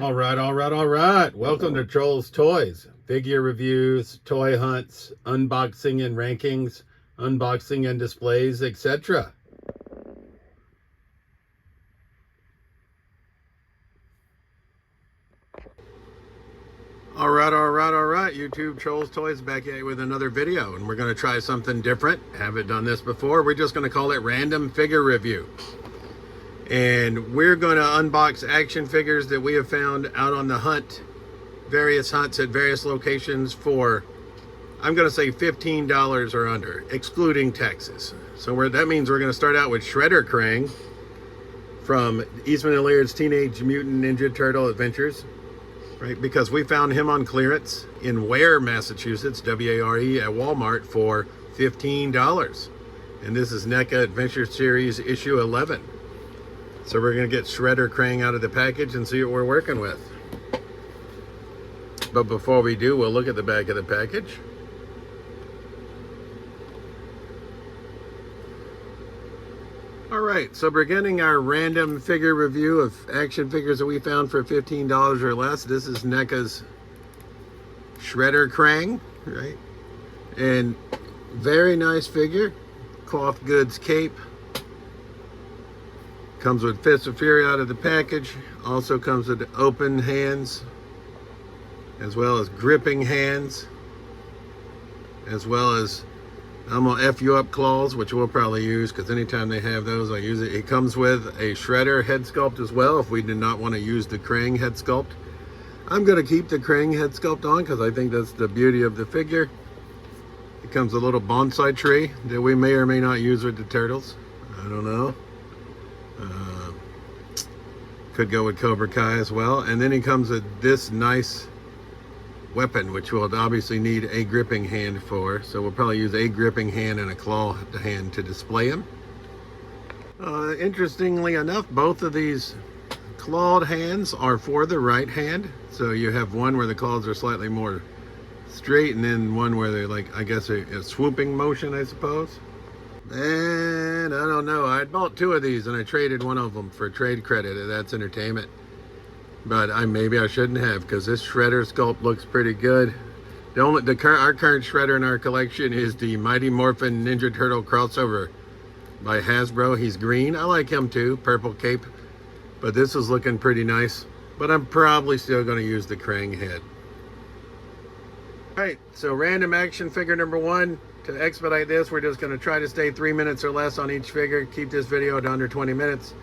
All right. Welcome to Troll's Toys. Figure reviews, toy hunts, unboxing and rankings, unboxing and displays, etc. All right. YouTube Troll's Toys back at you with another video, and we're going to try something different. Haven't done this before. We're just going to call it Random Figure Review. And we're going to unbox action figures that we have found out on the hunt, various hunts at various locations for, I'm going to say $15 or under, excluding taxes. So that means we're going to start out with Shredder Krang from Eastman & Laird's Teenage Mutant Ninja Turtle Adventures, right? Because we found him on clearance in Ware, Massachusetts, W-A-R-E, at Walmart for $15. And this is NECA Adventure Series issue 11. So we're going to get Shredder Krang out of the package and see what we're working with. But before we do, we'll look at the back of the package. All right, so beginning our random figure review of action figures that we found for $15 or less. This is NECA's Shredder Krang, right? And very nice figure, cloth goods cape. Comes with Fists of Fury out of the package. Also comes with open hands, as well as gripping hands, as well as I'm gonna F you up claws, which we'll probably use because anytime they have those, I use it. It comes with a Shredder head sculpt as well if we did not want to use the Krang head sculpt. I'm gonna keep the Krang head sculpt on because I think that's the beauty of the figure. It comes with a little bonsai tree that we may or may not use with the turtles. I don't know. Could go with Cobra Kai as well. And then he comes with this nice weapon, which we'll obviously need a gripping hand for. So we'll probably use a gripping hand and a claw hand to display him. Interestingly enough, both of these clawed hands are for the right hand. So you have one where the claws are slightly more straight, and then one where they're like, I guess a swooping motion, I suppose. And I don't know, I bought two of these and I traded one of them for trade credit. That's entertainment, but maybe I shouldn't have, because this Shredder sculpt looks pretty good. Our current Shredder in our collection is the Mighty Morphin Ninja Turtle crossover by Hasbro. He's green. I like him too, purple cape, but this is looking pretty nice. But I'm probably still going to use the Krang head. All right, so random action figure number one. To expedite this, we're just going to try to stay 3 minutes or less on each figure. Keep this video to under 20 minutes.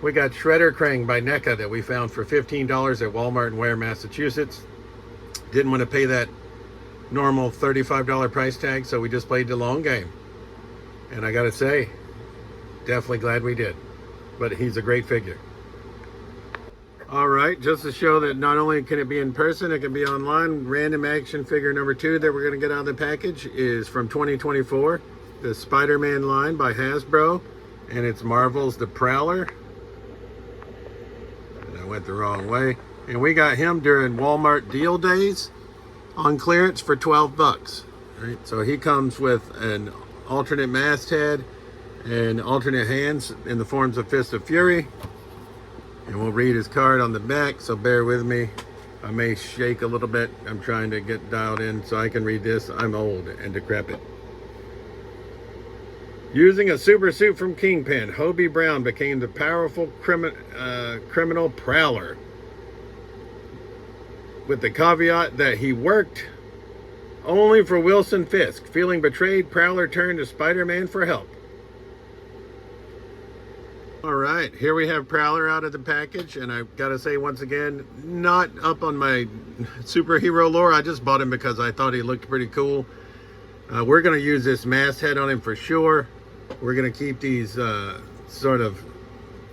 We got Shredder Krang by NECA that we found for $15 at Walmart in Ware, Massachusetts. Didn't want to pay that normal $35 price tag, so we just played the long game. And I got to say, definitely glad we did. But he's a great figure. All right, just to show that not only can it be in person, it can be online, random action figure number two that we're going to get out of the package is from 2024, the Spider-Man line by Hasbro, and it's Marvel's The Prowler. And I went the wrong way. And we got him during Walmart deal days on clearance for 12 bucks. Right? So he comes with an alternate masthead and alternate hands in the forms of Fists of Fury. And we'll read his card on the back, so bear with me. I may shake a little bit. I'm trying to get dialed in so I can read this. I'm old and decrepit. Using a super suit from Kingpin, Hobie Brown became the powerful criminal Prowler. With the caveat that he worked only for Wilson Fisk. Feeling betrayed, Prowler turned to Spider-Man for help. All right, here we have Prowler out of the package, and I've got to say once again, not up on my superhero lore. I just bought him because I thought he looked pretty cool. We're going to use this masthead on him for sure. We're going to keep these I'm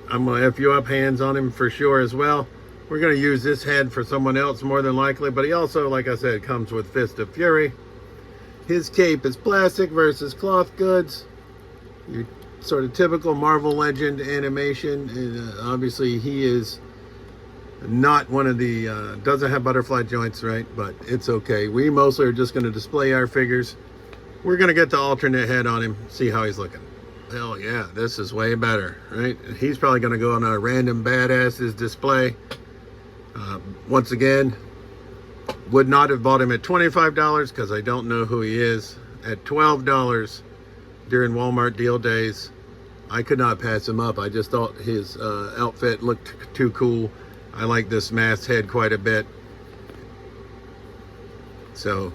going to F you up hands on him for sure as well. We're going to use this head for someone else more than likely, but he also, like I said, comes with Fist of Fury. His cape is plastic versus cloth goods. Your sort of typical Marvel Legend animation, and obviously he is not one of the doesn't have butterfly joints, right? But it's okay. We mostly are just going to display our figures. We're going to get the alternate head on him, see how he's looking. Hell yeah, this is way better, right? He's probably going to go on a random badasses display. Once again, would not have bought him at $25 because I don't know who he is. At $12 during Walmart deal days, I could not pass him up. I just thought his outfit looked too cool. I like this mask head quite a bit. So,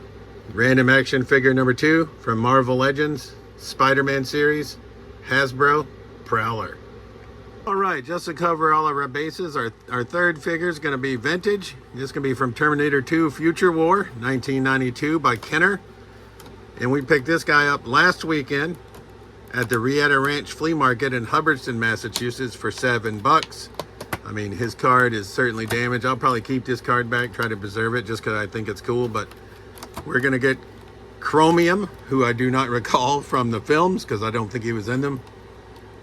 random action figure number 2 from Marvel Legends, Spider-Man series, Hasbro, Prowler. Alright, just to cover all of our bases, our third figure is going to be vintage. This is going to be from Terminator 2 Future War, 1992 by Kenner. And we picked this guy up last weekend at the Rieta Ranch Flea Market in Hubbardston, Massachusetts for $7. I mean, his card is certainly damaged. I'll probably keep this card back, try to preserve it just because I think it's cool. But we're going to get Chromium, who I do not recall from the films because I don't think he was in them,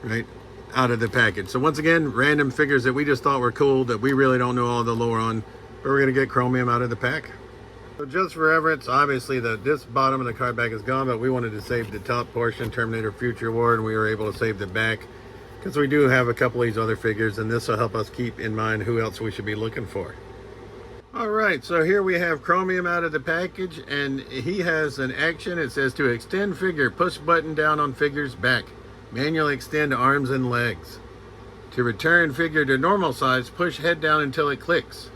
right, out of the package. So once again, random figures that we just thought were cool that we really don't know all the lore on. But we're going to get Chromium out of the pack. So just for reference, obviously this bottom of the card back is gone, but we wanted to save the top portion, Terminator Future War, and we were able to save the back because we do have a couple of these other figures, and this will help us keep in mind who else we should be looking for. Alright, so here we have Chromium out of the package, and he has an action. It says to extend figure, push button down on figure's back. Manually extend arms and legs. To return figure to normal size, push head down until it clicks.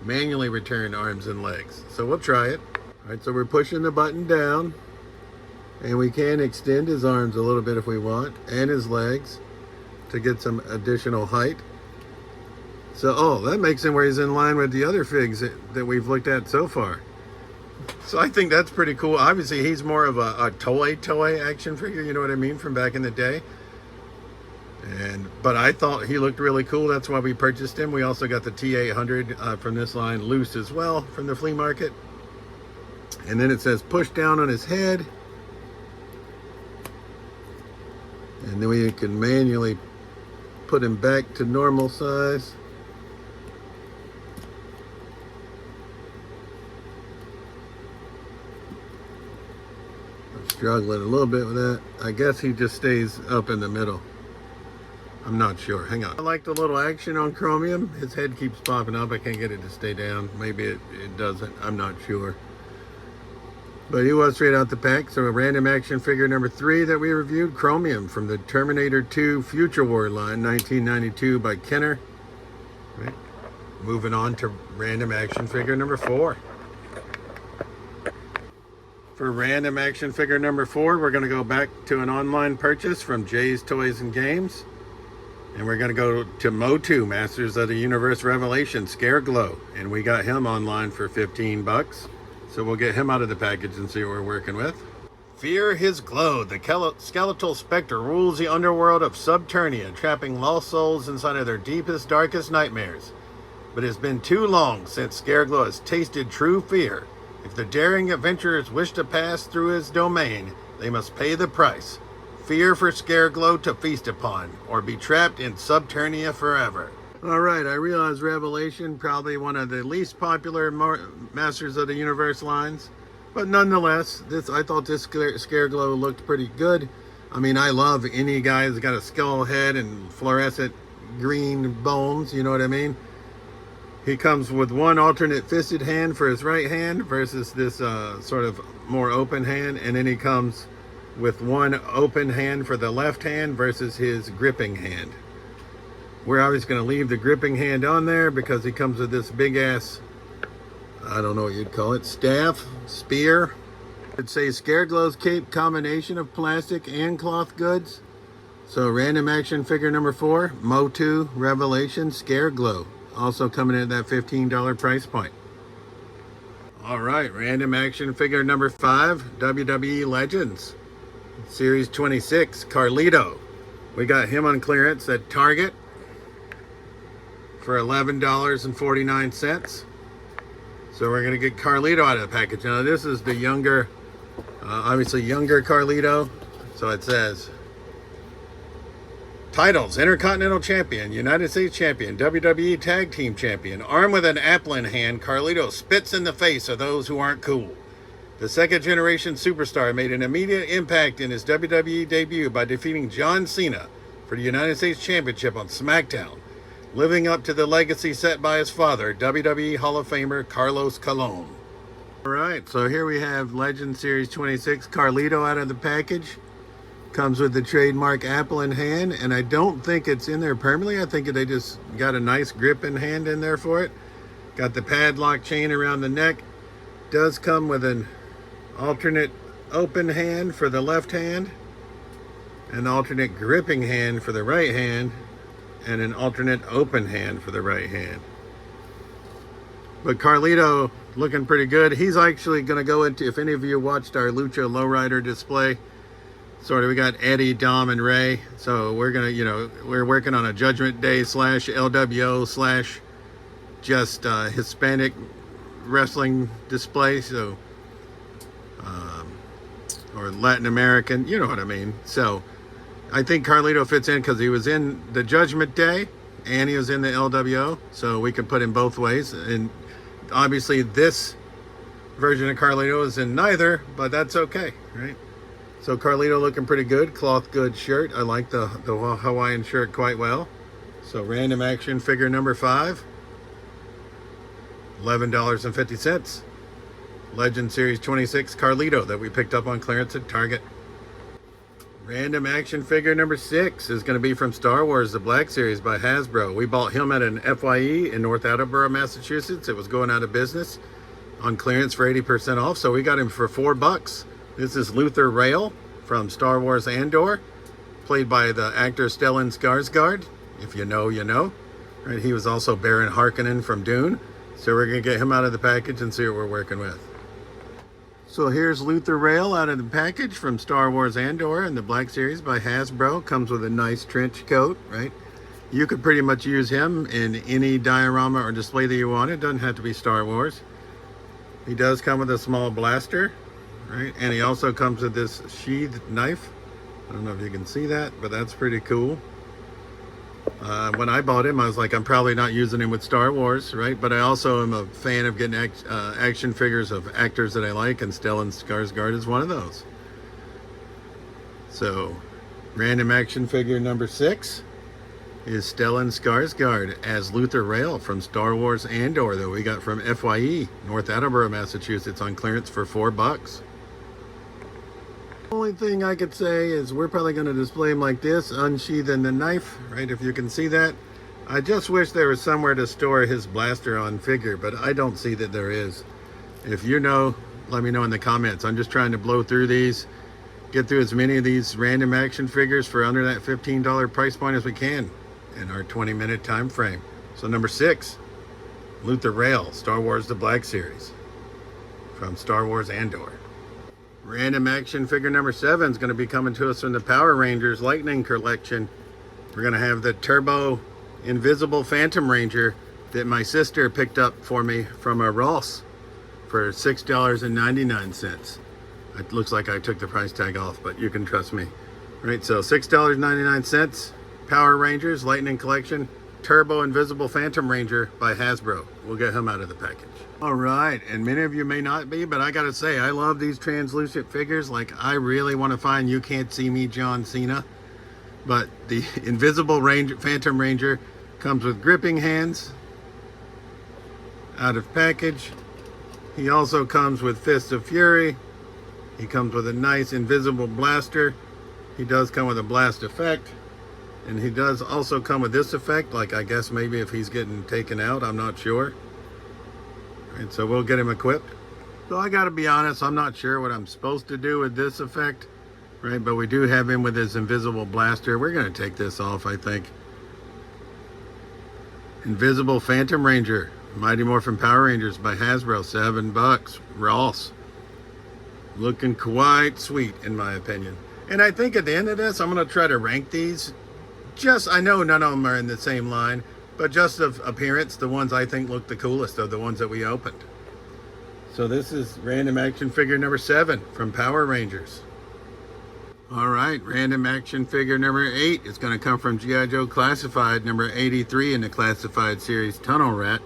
Manually return arms and legs. So we'll try it. Alright, so we're pushing the button down, and we can extend his arms a little bit if we want, and his legs to get some additional height. So, oh, that makes him where he's in line with the other figs that we've looked at so far. So I think that's pretty cool. Obviously, he's more of a toy action figure, you know what I mean, from back in the day. But I thought he looked really cool. That's why we purchased him. We also got the T800 from this line loose as well from the flea market. And then it says push down on his head. And then we can manually put him back to normal size. I'm struggling a little bit with that. I guess he just stays up in the middle. I'm not sure. Hang on. I like the little action on Chromium. His head keeps popping up. I can't get it to stay down. Maybe it doesn't. I'm not sure. But he was straight out the pack. So a random action figure number 3 that we reviewed, Chromium from the Terminator 2 Future War line, 1992 by Kenner. Right. Moving on to random action figure number 4. For random action figure number 4, we're going to go back to an online purchase from Jay's Toys and Games. And we're going to go to Motu, Masters of the Universe Revelation, Scareglow. And we got him online for $15. So we'll get him out of the package and see what we're working with. Fear his glow. The skeletal specter rules the underworld of Subternia, trapping lost souls inside of their deepest, darkest nightmares. But it's been too long since Scareglow has tasted true fear. If the daring adventurers wish to pass through his domain, they must pay the price. Fear for Scareglow to feast upon, or be trapped in Subternia forever. Alright, I realize Revelation, probably one of the least popular Masters of the Universe lines. But nonetheless, I thought this Scareglow looked pretty good. I mean, I love any guy that's got a skull head and fluorescent green bones, you know what I mean? He comes with one alternate fisted hand for his right hand versus this sort of more open hand. And then he comes with one open hand for the left hand versus his gripping hand. We're obviously going to leave the gripping hand on there because he comes with this big ass, I don't know what you'd call it, staff, spear. It'd say Scareglow's cape, combination of plastic and cloth goods. So random action figure number 4, Motu Revelation Scareglow. Also coming in at that $15 price point. Alright, random action figure number 5, WWE Legends. Series 26, Carlito. We got him on clearance at Target for $11.49. So we're going to get Carlito out of the package. Now this is the younger, obviously younger Carlito. So it says, titles: Intercontinental Champion, United States Champion, WWE Tag Team Champion. Armed with an apple in hand, Carlito spits in the face of those who aren't cool. The second generation superstar made an immediate impact in his WWE debut by defeating John Cena for the United States Championship on SmackDown. living up to the legacy set by his father, WWE Hall of Famer Carlos Colon. All right, so here we have Legend Series 26 Carlito out of the package. Comes with the trademark Apple in hand, and I don't think it's in there permanently. I think they just got a nice grip in hand in there for it. Got the padlock chain around the neck. Does come with an alternate open hand for the left hand, an alternate gripping hand for the right hand, and an alternate open hand for the right hand. But Carlito looking pretty good. He's actually going to go into, if any of you watched our Lucha Lowrider display, sort of, we got Eddie, Dom, and Ray. So we're going to, you know, we're working on a Judgment Day / LWO / just Hispanic wrestling display. So, or Latin American, you know what I mean. So I think Carlito fits in because he was in the Judgment Day and he was in the LWO. So we can put him both ways. And obviously this version of Carlito is in neither, but that's okay, right? So Carlito looking pretty good. Cloth good shirt. I like the Hawaiian shirt quite well. So random action figure number 5. $11.50. Legend Series 26 Carlito that we picked up on clearance at Target. Random action figure number 6 is going to be from Star Wars The Black Series by Hasbro. We bought him at an FYE in North Attleboro, Massachusetts. It was going out of business on clearance for 80% off, so we got him for $4. This is Luther Rail from Star Wars Andor, played by the actor Stellan Skarsgård. If you know, you know. Right, he was also Baron Harkonnen from Dune. So we're going to get him out of the package and see what we're working with. So here's Luther Rail out of the package from Star Wars Andor and the Black Series by Hasbro. Comes with a nice trench coat, right? You could pretty much use him in any diorama or display that you want. It doesn't have to be Star Wars. He does come with a small blaster, right? And he also comes with this sheathed knife. I don't know if you can see that, but that's pretty cool. When I bought him, I was like, I'm probably not using him with Star Wars, right? But I also am a fan of getting action figures of actors that I like, and Stellan Skarsgård is one of those. So, random action figure number 6 is Stellan Skarsgård as Luther Rail from Star Wars Andor that we got from FYE, North Attleboro, Massachusetts, on clearance for $4. Only thing I could say is we're probably going to display him like this, unsheathing the knife, right? If you can see that. I just wish there was somewhere to store his blaster on figure, but I don't see that there is. If you know, let me know in the comments. I'm just trying to blow through these, get through as many of these random action figures for under that $15 price point as we can in our 20-minute time frame. So number 6, Luther Rail, Star Wars The Black Series from Star Wars Andor. Random action figure number 7 is going to be coming to us from the Power Rangers Lightning Collection. We're going to have the Turbo Invisible Phantom Ranger that my sister picked up for me from a Ross for $6.99. It looks like I took the price tag off, but you can trust me. Right, so $6.99, Power Rangers Lightning Collection, Turbo Invisible Phantom Ranger by Hasbro. We'll get him out of the package. All right, and many of you may not be, but I gotta say, I love these translucent figures. Like, I really want to find You Can't See Me John Cena. But the Invisible Phantom Ranger comes with gripping hands out of package. He also comes with Fists of Fury. He comes with a nice invisible blaster. He does come with a blast effect. And he does also come with this effect, like I guess maybe if he's getting taken out, I'm not sure. And so we'll get him equipped. So I gotta be honest, I'm not sure what I'm supposed to do with this effect, right? But we do have him with his invisible blaster. We're gonna take this off, I think. Invisible Phantom Ranger, Mighty Morphin Power Rangers by Hasbro, $7. Ross. Looking quite sweet, in my opinion. And I think at the end of this, I'm gonna try to rank these. Just, I know none of them are in the same line, but just of appearance, the ones I think look the coolest are the ones that we opened. So this is random action figure number 7 from Power Rangers. All right, random action figure number 8 is going to come from G.I. Joe Classified, number 83 in the Classified series, Tunnel Rat.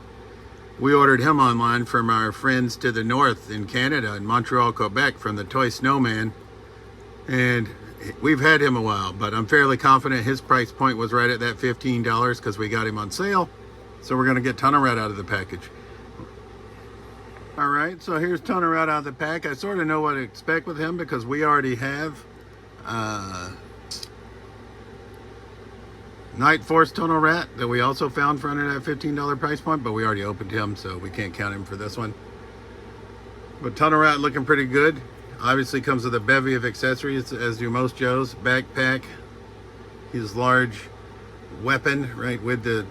We ordered him online from our friends to the north in Canada, in Montreal, Quebec, from the Toy Snowman. And we've had him a while, but I'm fairly confident his price point was right at that $15 because we got him on sale. So we're going to get Tunnel Rat out of the package. All right, so here's Tunnel Rat out of the pack. I sort of know what to expect with him because we already have Night Force Tunnel Rat that we also found for under that $15 price point, but we already opened him, so we can't count him for this one. But Tunnel Rat looking pretty good. Obviously comes with a bevy of accessories, as do most Joes. Backpack, his large weapon, right, with the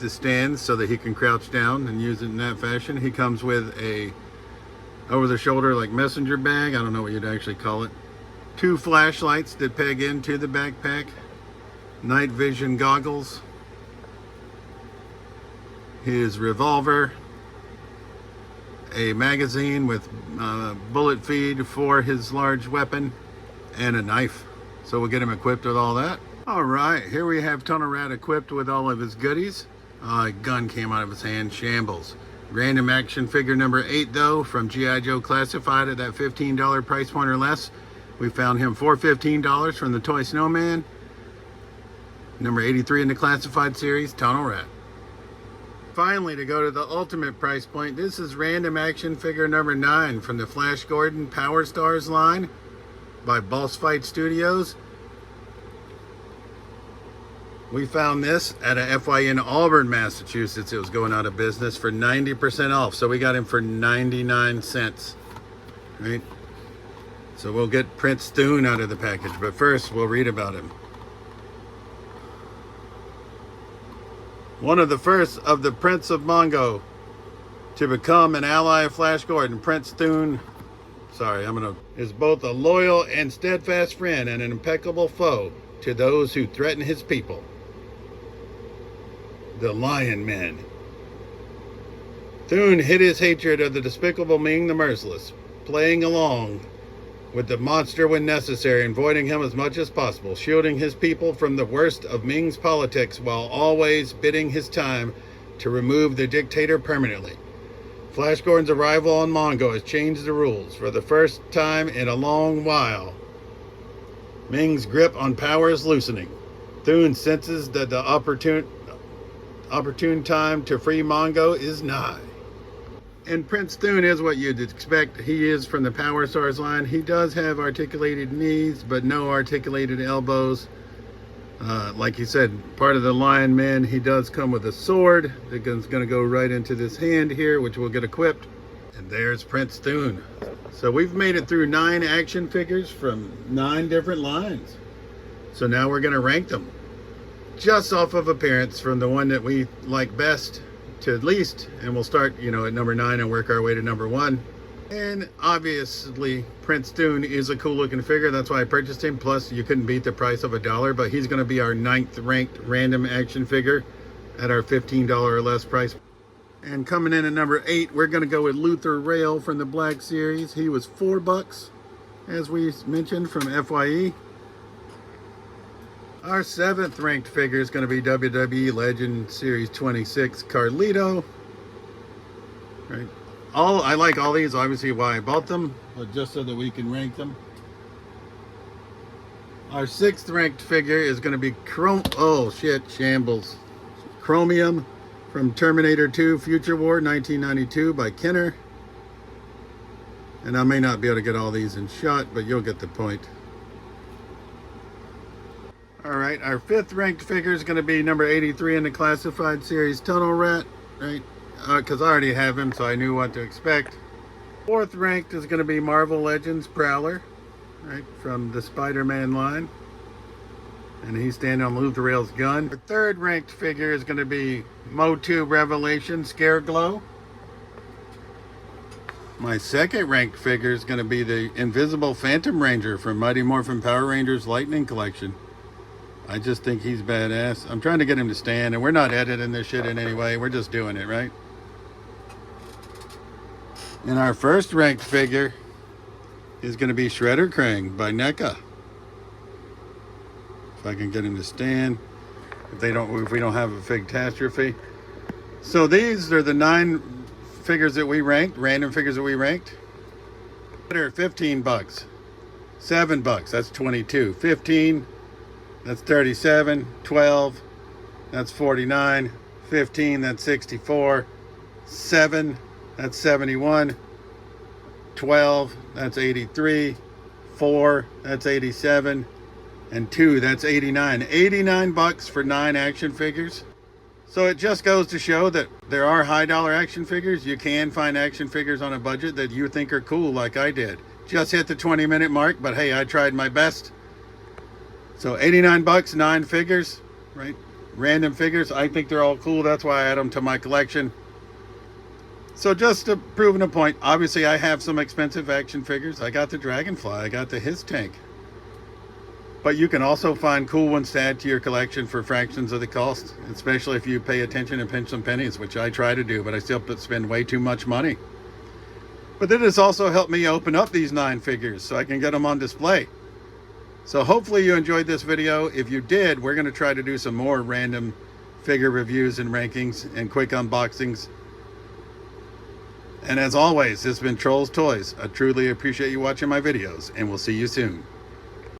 stands so that he can crouch down and use it in that fashion. He comes with a over-the-shoulder like messenger bag. I don't know what you'd actually call it. 2 flashlights that peg into the backpack. Night vision goggles. His revolver. A magazine with bullet feed for his large weapon. And a knife. So we'll get him equipped with all that. All right, here we have Tunnel Rat equipped with all of his goodies. A gun came out of his hand, shambles. Random action figure number 8 though, from G.I. Joe Classified at that $15 price point or less. We found him for $15 from the Toy Snowman. Number 83 in the Classified series, Tunnel Rat. Finally, to go to the ultimate price point, this is random action figure number 9 from the Flash Gordon Power Stars line by Boss Fight Studios. We found this at a FY in Auburn, Massachusetts. It was going out of business for 90% off. So we got him for 99 cents, right? So we'll get Prince Thune out of the package, but first we'll read about him. One of the first of the Prince of Mongo to become an ally of Flash Gordon, Prince Thune, is both a loyal and steadfast friend and an impeccable foe to those who threaten his people. The Lion Men. Thune hid his hatred of the despicable Ming the Merciless, playing along with the monster when necessary, avoiding him as much as possible, shielding his people from the worst of Ming's politics while always biding his time to remove the dictator permanently. Flash Gordon's arrival on Mongo has changed the rules. For the first time in a long while, Ming's grip on power is loosening. Thune senses that the opportune time to free Mongo is nigh. And Prince Thune is what you'd expect. He is from the Power Stars line. He does have articulated knees, but no articulated elbows. Like he said, part of the Lion Men, he does come with a sword. The gun's going to go right into this hand here, which we'll get equipped. And there's Prince Thune. So we've made it through 9 action figures from 9 different lines. So now we're going to rank them just off of appearance, from the one that we like best to least, and we'll start, at number 9 and work our way to number 1. And obviously Prince Thune is a cool looking figure. That's why I purchased him. Plus you couldn't beat the price of $1, but he's going to be our 9th ranked random action figure at our $15 or less price. And coming in at number 8, we're going to go with Luther Rail from the Black Series. He was $4, as we mentioned, from FYE. Our 7th ranked figure is going to be WWE Legend Series 26 Carlito. Right. I like all these, obviously why I bought them, but just so that we can rank them. Our 6th ranked figure is going to be Shambles. Chromium from Terminator 2 Future War 1992 by Kenner. And I may not be able to get all these in shot, but you'll get the point. Alright, our 5th ranked figure is going to be number 83 in the Classified series, Tunnel Rat, right? Because I already have him, so I knew what to expect. 4th ranked is going to be Marvel Legends Prowler, right, from the Spider-Man line. And he's standing on Luther Rail's gun. Our 3rd ranked figure is going to be Motu Revelation Scareglow. My 2nd ranked figure is going to be the Invisible Phantom Ranger from Mighty Morphin Power Rangers Lightning Collection. I just think he's badass. I'm trying to get him to stand, and we're not editing this shit in any way. We're just doing it, right? And our 1st ranked figure is going to be Shredder Krang by NECA. If I can get him to stand. If we don't have a Figtastrophe. So these are the 9 figures that we ranked, random figures that we ranked. They're $15. $7, that's 22. 15, that's 37. 12, that's 49. 15, that's 64. 7, that's 71. 12, that's 83. 4, that's 87. And 2, that's 89. $89 for 9 action figures. So it just goes to show that there are high dollar action figures. You can find action figures on a budget that you think are cool, like I did. Just hit the 20-minute mark, but hey, I tried my best. So $89, 9 figures, right? Random figures. I think they're all cool. That's why I add them to my collection. So just to prove a point, obviously I have some expensive action figures. I got the Dragonfly, I got the His Tank. But you can also find cool ones to add to your collection for fractions of the cost, especially if you pay attention and pinch some pennies, which I try to do, but I still spend way too much money. But it has also helped me open up these 9 figures so I can get them on display. So hopefully you enjoyed this video. If you did, we're going to try to do some more random figure reviews and rankings and quick unboxings. And as always, this has been Trolls Toys. I truly appreciate you watching my videos, and we'll see you soon.